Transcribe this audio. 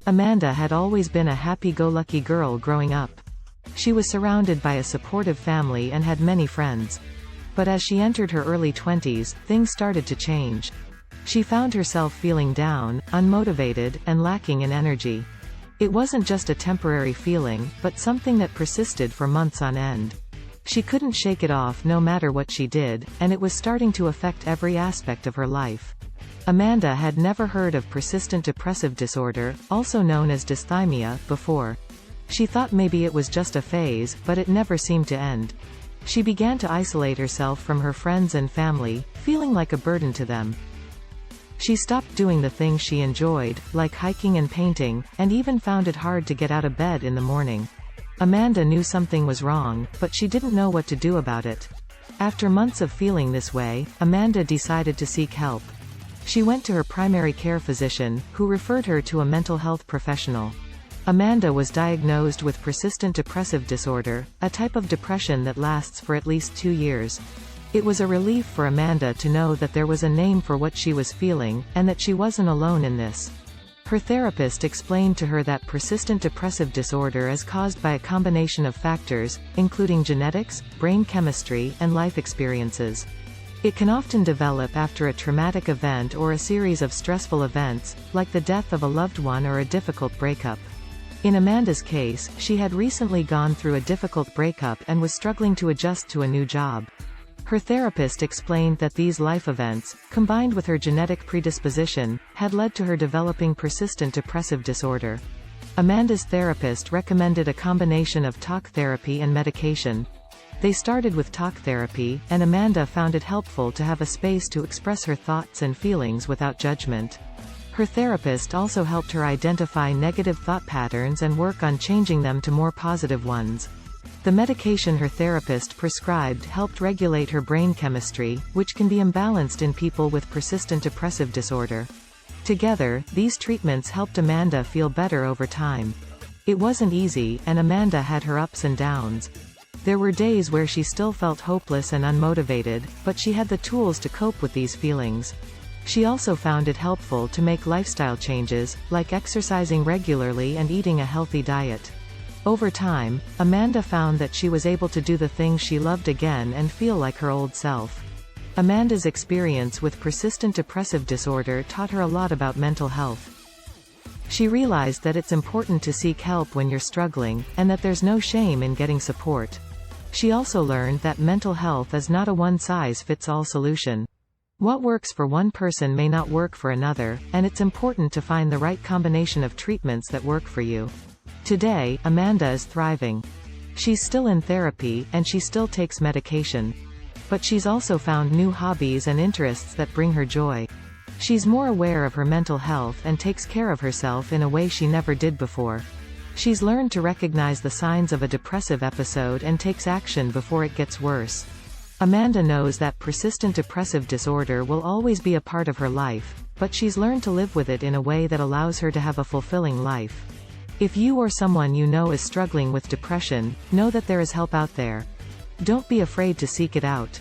Amanda had always been a happy-go-lucky girl growing up. She was surrounded by a supportive family and had many friends. But as she entered her early 20s, things started to change. She found herself feeling down, unmotivated, and lacking in energy. It wasn't just a temporary feeling, but something that persisted for months on end. She couldn't shake it off no matter what she did, and it was starting to affect every aspect of her life. Amanda had never heard of persistent depressive disorder, also known as dysthymia, before. She thought maybe it was just a phase, but it never seemed to end. She began to isolate herself from her friends and family, feeling like a burden to them. She stopped doing the things she enjoyed, like hiking and painting, and even found it hard to get out of bed in the morning. Amanda knew something was wrong, but she didn't know what to do about it. After months of feeling this way, Amanda decided to seek help. She went to her primary care physician, who referred her to a mental health professional. Amanda was diagnosed with persistent depressive disorder, a type of depression that lasts for at least 2 years. It was a relief for Amanda to know that there was a name for what she was feeling, and that she wasn't alone in this. Her therapist explained to her that persistent depressive disorder is caused by a combination of factors, including genetics, brain chemistry, and life experiences. It can often develop after a traumatic event or a series of stressful events, like the death of a loved one or a difficult breakup. In Amanda's case, she had recently gone through a difficult breakup and was struggling to adjust to a new job. Her therapist explained that these life events, combined with her genetic predisposition, had led to her developing persistent depressive disorder. Amanda's therapist recommended a combination of talk therapy and medication. They started with talk therapy, and Amanda found it helpful to have a space to express her thoughts and feelings without judgment. Her therapist also helped her identify negative thought patterns and work on changing them to more positive ones. The medication her therapist prescribed helped regulate her brain chemistry, which can be imbalanced in people with persistent depressive disorder. Together, these treatments helped Amanda feel better over time. It wasn't easy, and Amanda had her ups and downs. There were days where she still felt hopeless and unmotivated, but she had the tools to cope with these feelings. She also found it helpful to make lifestyle changes, like exercising regularly and eating a healthy diet. Over time, Amanda found that she was able to do the things she loved again and feel like her old self. Amanda's experience with persistent depressive disorder taught her a lot about mental health. She realized that it's important to seek help when you're struggling, and that there's no shame in getting support. She also learned that mental health is not a one-size-fits-all solution. What works for one person may not work for another, and it's important to find the right combination of treatments that work for you. Today, Amanda is thriving. She's still in therapy, and she still takes medication. But she's also found new hobbies and interests that bring her joy. She's more aware of her mental health and takes care of herself in a way she never did before. She's learned to recognize the signs of a depressive episode and takes action before it gets worse. Amanda knows that persistent depressive disorder will always be a part of her life, but she's learned to live with it in a way that allows her to have a fulfilling life. If you or someone you know is struggling with depression, know that there is help out there. Don't be afraid to seek it out.